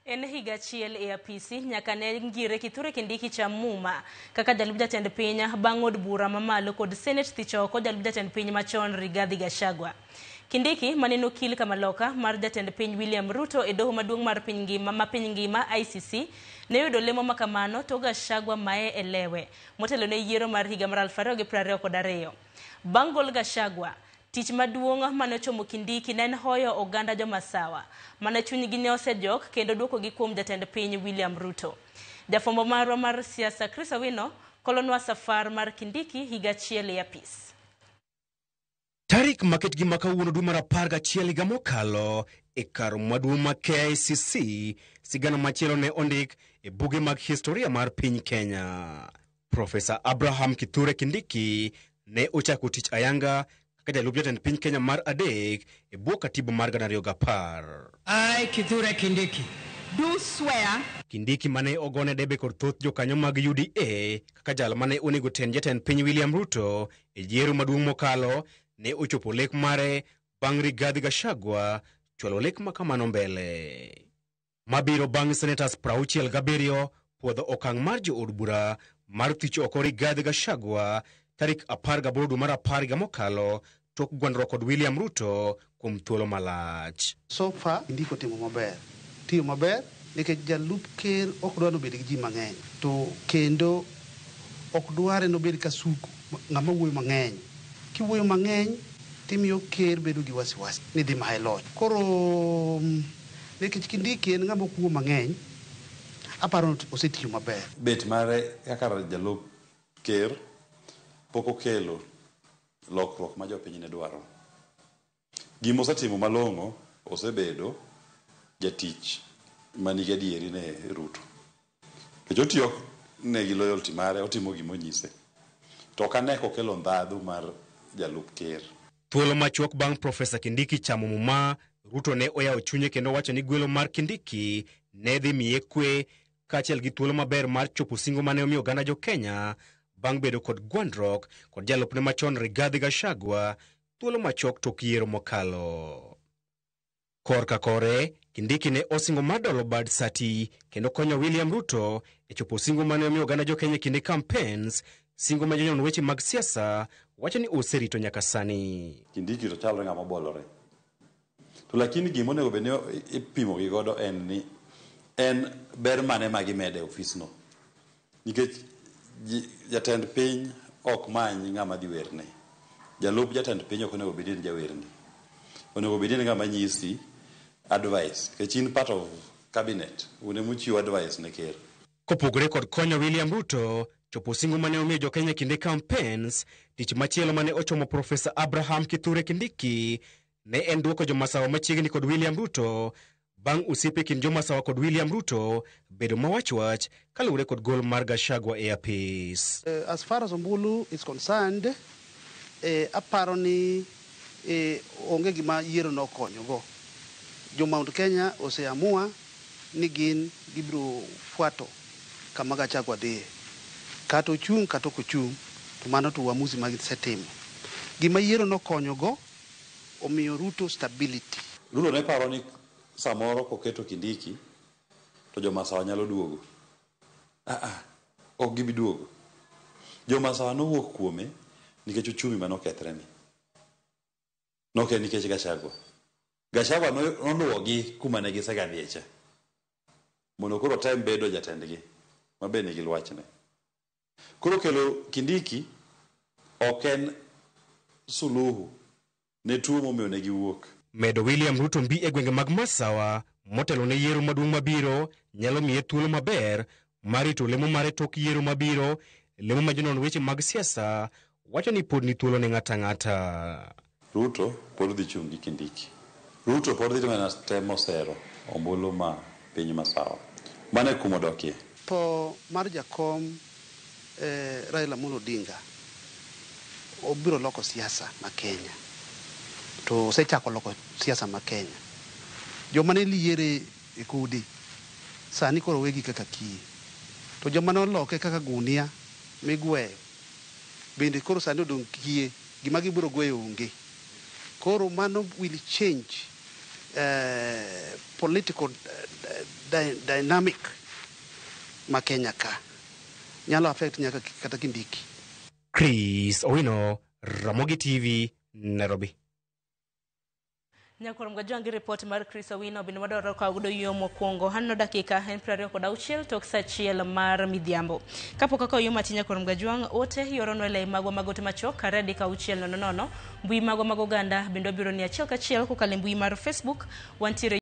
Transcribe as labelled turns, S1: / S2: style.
S1: En higa achiel e apisi nyaka ne ngire Kithure Kindiki cha Muma kaka jalup jatend piny bang' od bura mamalo kod Senate thicho oko jalup jatend piny machon Rigathi Gachagua. Kindiki maneno okil kamaloka mar jatend piny William Ruto e doho maduong' mar piny ngima ICC ne yudo lemo makamano to Gachagua mae elewe motelo ne yiero mar higa mar 2022. Bang' gol Gachagua, tich maduong' mane ochomo Kindiki ne en hoyo oganda jomasawa mane chunygi ne osejok kendo duoko gi kuom jatend piny William Ruto. Jafwambo marwa mar siasa Chris Awino kolonwa safar mar Kindiki higa achiel e apis.
S2: Tarik maket gi makawuono dwe mar 11 higa mokalo e kar maduong' ma KICC sigana machielo ne ondik e buge mag historia mar piny Kenya. Profesa Abraham Kithure Kindiki ne ochako tich ayanga kaka jalup jatend piny Kenya mar adek e bwo katiba mar 2010.
S3: I, Kithure Kindiki, do swear.
S2: Kindiki mane ogone debe kod thoth jokanyo mag UDA kaka jal mane onego tend jatend piny William Ruto e yiero maduong' mokalo ne ochopo lek mare bang' Rigathi Gachagua chwalo lek makamano mbele. Mabiro bang' senators 67 puodho okang' mar jood bura mar thicho oko Rigathi Gachagua tarik 18 dwe mar 10 higa mokalo tok gwandruok kod William Ruto kuom thuolo malach.
S4: So far Kindiki timo maber. Tiyo maber nikech jalup ker ok dwar nobed gi ji mang'eny to kendo ok dware nobed ka suku ng'ama wuoyo mang'eny. Kiwuoyo mang'eny timiyo ker bedo gi wasiwasi ni dhi mae loch. Koro nikech Kindiki en ng'ama kuo mang'eny, aparo osetiyo maber.
S5: Bet mare kaka jalup ker pok okelo lokruok ma jopiny ne dwaro. Gima osetimo malong'o osebedo jatich manigi adieri ne Ruto. Nikech otiyo ne gi loyalty mare, otimo gima onyise. To ok ane kokelo ndhadhu mar jalup ker.
S2: Thuolo machuok bang' Profesa Kindiki chamo muma, Ruto ne oyawo chunye kendo wacho ni gwelo mar Kindiki ne dhi miye kwe kaachiel gi thuolo maber mar chopo singo mane omiyo oganda jo Kenya bang' bedo kod gwandruok kod jalupne machon Rigathi Gachagua thuolo machuok tok yiero mokalo. Korka kore, Kindiki ne osingo mar dolo bad sati kendo konyo William Ruto e chopo singo mane omiyo oganda jo Kenya kinde campaigns, singo ma jonyon weche mag siasa wacho ni oserito nyaka sani.
S5: Kindiki to chalo ng'ama bolore. To lakini gima onego bed ni ipimo gi godo en ni en ber mane ma gimede ofisno. Nikech jatend piny ok many ng'ama dhi werne. Jalup jatend piny ok onego bed ni jawerni. Onego bed ni ng'ama nyisi advice. Nikech in part of cabinet, une muchiwo advice ne ker.
S2: Kopogore kod konyo William Ruto chopo singo mane omiyo jo Kenya kinde campaigns, tich machielo mane ochomo Profesa Abraham Kithure Kindiki ne en duoko jomasawa machiegni kod William Ruto bang' osiepe kind jomasawa kod William Ruto bedo mawach kaluwore kod gol mar Gachagua e apis.
S4: As far as Ombulu is concerned, aparo ni onge gima yiero nokonyogo. Jo Mount Kenya oseamua ni gin gibiro fuato kama Gachagua dhiye. Kata ochung' kata ok ochung', to mano to uamuzi ma gisetimo. Gima yiero nokonyogo omiyo Ruto stability.
S5: Ruto ne paro ni samoro koketo Kindiki to jomasawa nyalo duogo. Ok gibi duogo. Jomasawa nowuok kuome nikech uchumi manokethre ni. Noke nikech Gachagua. Gachagua noluwogi kuma ne gisegadhie cha. Mondo koro time bedo jatendgi mabe nigi lwachne. Koro kelo Kindiki ok en suluhu ne tuo momiyo ne giwuok.
S2: Medo William Ruto mbi e gwenge mag masawa motelo ne yiero maduong' mabiro nyalo miye thuolo maber mar rito lemo mare tok yiero mabiro, lemo ma jonon weche mag siasa wacho ni pod ni thuolo ne ng'ata ng'ata.
S5: Ruto pod dhi chung' gi Kindiki. Ruto pod dhi temo sero ombulu ma piny masawa. Mane kumo dokie.
S4: Po mar jakom Raila Amolo Odinga obiro loko siasa ma Kenya. To osechako loko siasa ma Kenya. Joma ne liere e kudi sani koro wegi kaka kiye. To joma ne oloke kaka gunia migweyo bende koro sani odong' kiye, gima gibiro gweyo onge. Koro mano will change political dynamic ma Kenya ka nyalo affect nyaka kata Kindiki.
S2: Chris Owino, Ramogi TV, Nairobi.
S1: Nyakurom gajongi report mar Chris Owino bino madoro ka gudo yo mokwongo hanno dakika en 26 tok sachiel mar midhiambo. Kapo kaka yo matinya kurom gajwang ote yorono le magwa magote machok karedi ka uchiel nono mbui magwa magoganda bindo biro ni achiel ka chiel ko kale mbui mar Facebook wantiere